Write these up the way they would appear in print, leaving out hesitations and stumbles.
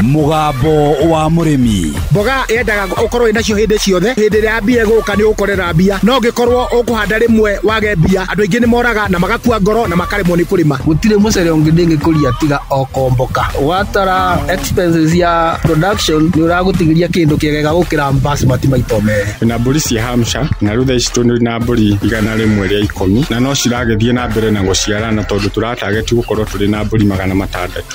Mugambo wa murimi. Mboga yendaga ukorwo inacio hindi ciothe. Hindi ria mbia guka ni ukorera mbia. No ngikorwo ukuhanda rimwe wage mbia. Andu aingi ni moraga na magakua ngoro na makaremwo ni kurima. Gutire mucere ungi ndingikuria tiga okomboka. Watara expenses ya production ni uragutigiria kindu kiegega gukira basmati maito mere. Na mburi cia Hampshire na rutha ici tundu na mburi igana rimwe ria 10 na no ciragethie na mbere na guciarana tondu turatarget gukorwo turi na mburi 600.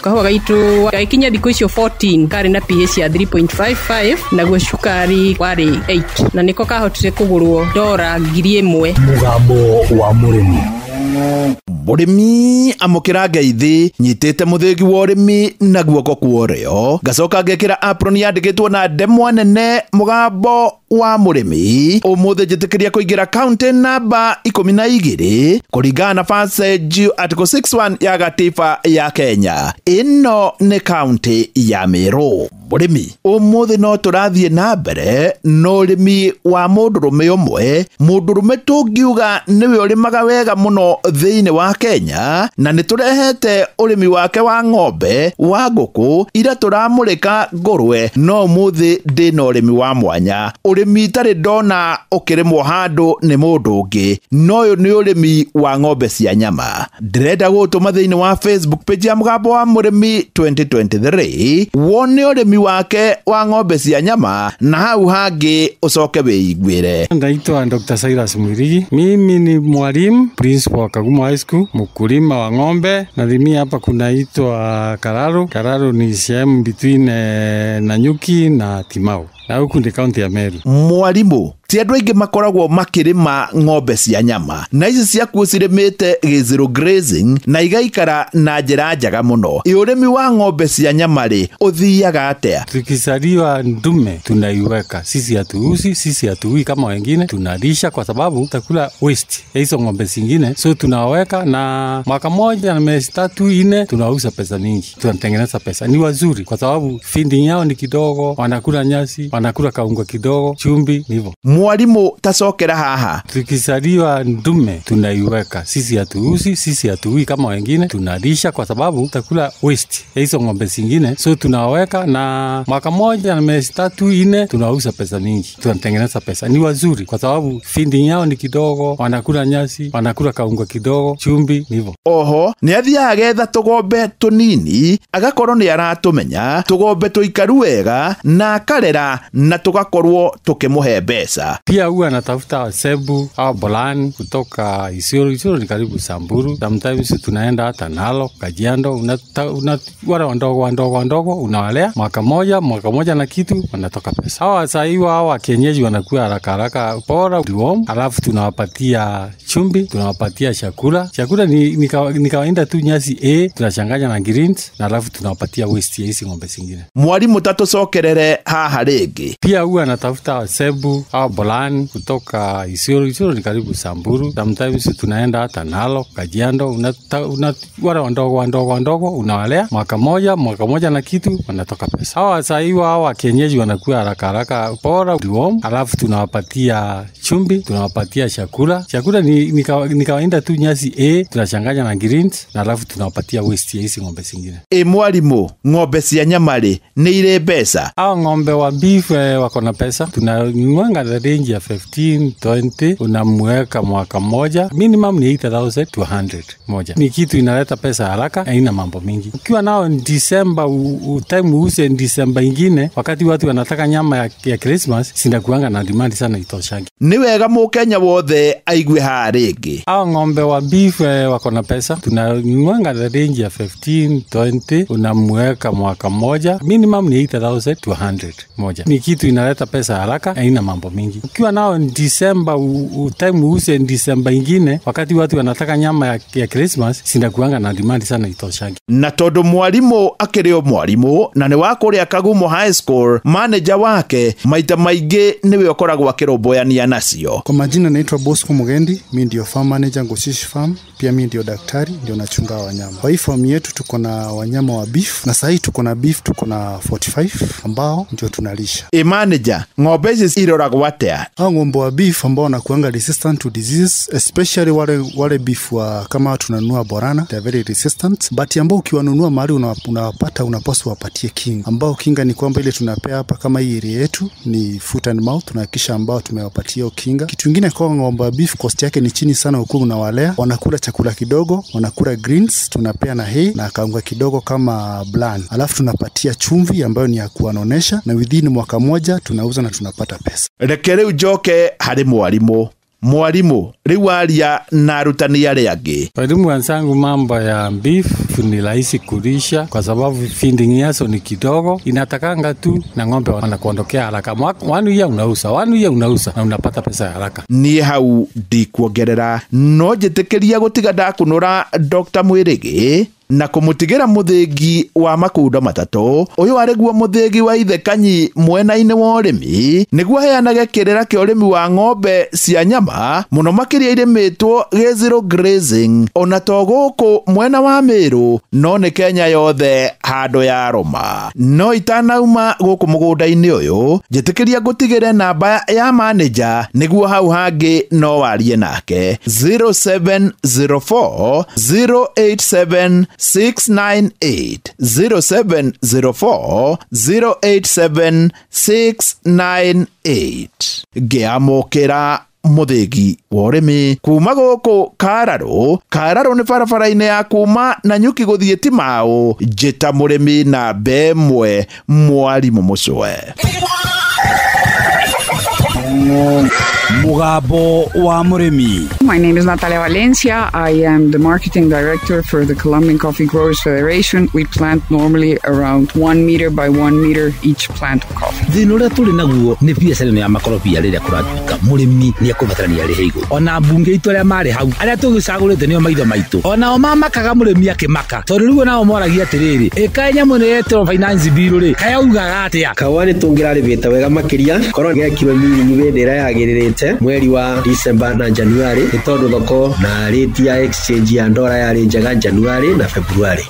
Kahua gaitu gaikinya thiku icio 14 kari na pH ya 3.55 na gwe cukari wari 8 na niko kahotire kugurwo $1,000. Mugambo wa murimi. Murimi amukira ngeithi nyitite muthigi wa urimi na guoko kuorio gacoka ngekira apron yandikitwo na ndemwa nene mugambo wa murimi umuthi njitikiria kuingira county number 12 kuringana na passage article 61 ya gatiba ya Kenya. Ino ni county ya Meru. Murimi umuthi no turathie na mbere no urimi wa mundurume umwe. Mundurume tungiuga niwe urimaga wega muno thiini wa Kenya na niturehete urimi wake wa ng'ombe wa nguku ira turamurika ngurwe. No umuthi ndina urimi wa mwanya, urimi tari ndona ukirimwo handu ni mundu ungi. No uyu ni urimi wa ng'ombe cia nyama. Ndirenda gutuma thiini wa Facebook page ya Mugambo wa Murimi 2023 wone urimi wake wa ng'ombe cia nyama na hau hangi ucoke wiiguire. Ndaitwa Dr. Cyrus Mwirigi. Mimi ni mwalimu principal Kagumo High School, mkulima wa ng'ombe. Nalimia hapa kunaitwa Kararo. Kararo ni sehemu between Nanyuki na Timau. Na huku ndi county ya Meru. Mwalimu, ti andu aingi makoragwo makirima ng'ombe cia nyama na ici ciakuo cirimite gizero grazing na igaikara na njira njaga muno. Urimi wa ng'ombe cia nyama ri uthiaga atia? Tukisaliwa ndume tunaiweka, sisi hatuuzi, sisi hatuui kama wengine, tunalisha kwa sababu takula waste ya hizo ng'ombe zingine, so tunaweka na mwaka moja na miezi 3-4 tunauza pesa nyingi, tunatengeneza pesa. Ni wazuri kwa sababu feeding yao ni kidogo, wanakula nyasi, wanakula kaunga kidogo, chumvi, hivyo. Mwalimu tasokera haha. Tukisaliwa ndume tunaiweka, sisi hatuuzi, sisi hatuui kama wengine, tunalisha kwa sababu takula waste ya hizo ng'ombe zingine, so tunaweka na mwaka moja na miezi 3-4 tunauza pesa nyingi, tunatengeneza pesa. Ni wazuri kwa sababu feeding yao ni kidogo, wanakula nyasi, wanakula kaunga kidogo, chumvi, hivyo. Oho ni athia agetha tugombe tunini agakorwo ni aratumenya tugombe tuikaru wega na karera na tugakorwo tukimuhe mbeca. Pia huwa anatafuta Sebu au Bolani kutoka Isiolo. Isiolo ni karibu Samburu. Sometimes tunaenda hata Nalo, Kajiado. Wale wandogo unawalea mwaka moja na kitu wanatoka pesa. Hawa saiwa hawa kienyeji wanakuwa haraka bora diwom, alafu tunawapatia chumbi, tunawapatia chakula. Chakula ni kawaida tu nyasi tunachanganya na greens na alafu tunawapatia waste ya hizo ng'ombe zingine. Mwalimu tatucokerere haha ringi. Pia huwa anatafuta Sebu au Bolani kutoka Isiolo. Isiolo ni karibu Samburu. Sometimes tunaenda hata Nalo, Kajiado. Wale wandogo unawalea mwaka moja na kitu wanatoka pesa. Hawa saiwa hawa kienyeji wanakuwa haraka bora diwom, alafu tunawapatia chumbi, tunawapatia chakula. Chakula ni kawaida tu nyasi tunachanganya na greens na alafu tunawapatia waste ya hizo ng'ombe zingine. Mwalimu, ng'ombe cia nyama ri ni ile pesa? Hao ng'ombe wa beef wako na pesa. Tunanunua the range ya 15-20, unamweka mwaka moja, minimum ni 8,000 to 100 moja. Ni kitu inaleta pesa haraka, haina mambo mingi. Ukiwa nao December, time uuse December ingine, wakati watu wanataka nyama ya Christmas, sinakuanga na demand sana itoshangi. Ni wega Mukenya wothe aigue haha ringi. Hao ng'ombe wa beef wako na pesa. Tunanunua the range ya 15-20, unamweka mwaka moja, minimum ni 8,000 to 100 moja. Ni kitu inaleta pesa haraka, haina mambo mingi. Ukiwa nao December, time uuse December ingine, wakati watu wanataka nyama ya Christmas, sinakuanga na demand sana itoshangi. Na tondu mwalimu akirio mwalimu na ni wa kuria Kagumo High School, manager wake maita maingi niwe ukoragwo akiromboyania nacio. Kwa majina naitwa Bosco Mugendi, mimi ndio farm manager Ngoshishi Farm, pia mimi ndio daktari, ndio nachunga wanyama. Kwa hii farm yetu tuko na wanyama wa beef na sasa tuko na beef tuko na 45 ambao ndio tunalisha. Manager, ng'ombe ici iroragwo atia. Ng'ombe wa beef ambao wanakuanga resistant to disease, especially wale beef wa kama tunanunua Borana, they are very resistant. But ambao ukiwanunua mahali unawapata, unapaswa wapatie kinga. Ambao kinga ni kwamba ile tunapea hapa kama hii area yetu ni foot and mouth, tunahakikisha ambao tumewapatia kinga. Kitu kingine kwa ng'ombe wa beef, cost yake ni chini sana ukiwa unawalea. Wanakula chakula kidogo, wanakula greens, tunapea na hay na kaunga kidogo kama bland. Alafu tunapatia chumvi ambayo ni ya kuwanonesha, na within mwaka moja tunauza na tunapata pesa. Rekere ujoke hari mwalimu riu aria na arutani aria angi. Walimu wenzangu, mambo ya beef ni rahisi kulisha kwa sababu feeding yaso ni kidogo, inatakanga tu na ng'ombe wanakuondokea haraka. Wanu ya unauza na unapata pesa haraka. Ni hau ndikuongerera no njitikiria gutiga ndakunura Dr. Mwirigi na kumutigira muthingi wa makundo matatu. Uyu ariguo muthingi wa Ithe Kanyi mwena-ini wa urimi, niguo heanage kirira kia urimi wa ng'ombe cia nyama muno makiria irimitwo zero grazing. Ona to guku mwena wa Meru, no ni Kenya yothe handu ya Roma. No itanauma guku mugunda-ini uyu, njitikiria gutigire namba ya manager niguo hau hangi no warie nake 0704 087 698 0704 087 698. Ngiamukira muthingi wa urimi kuma guku Kararo ni barabara-ini ya kuma na Nyuki guthie Timau. Njita murimi na bemwe mwalimu Mucwe. Mugambo wa Murimi. My name is Natalia Valencia. I am the marketing director for the Colombian Coffee Growers Federation. We plant normally around 1 meter by 1 meter each plant of coffee. Thina uria turi naguo ni biacara ya makorobia riria kuratuika murimi ni akubatarania ri heigo. Ona bunge itu aria mari hau aria tugicagurite nio maitho maitu. Ona o mamakaga murimi akimaka. Tondu riu nao moragia atiriri. Eka nyamu ni yetwo finance bill ri. Kaya ugaga atia. Kawani tungiraribita wega makiria. Korwo gekiro miri bendera yagiririte mweri wa December na January ni tondu thoko na rate ya exchange ya ndora yari njega January na February.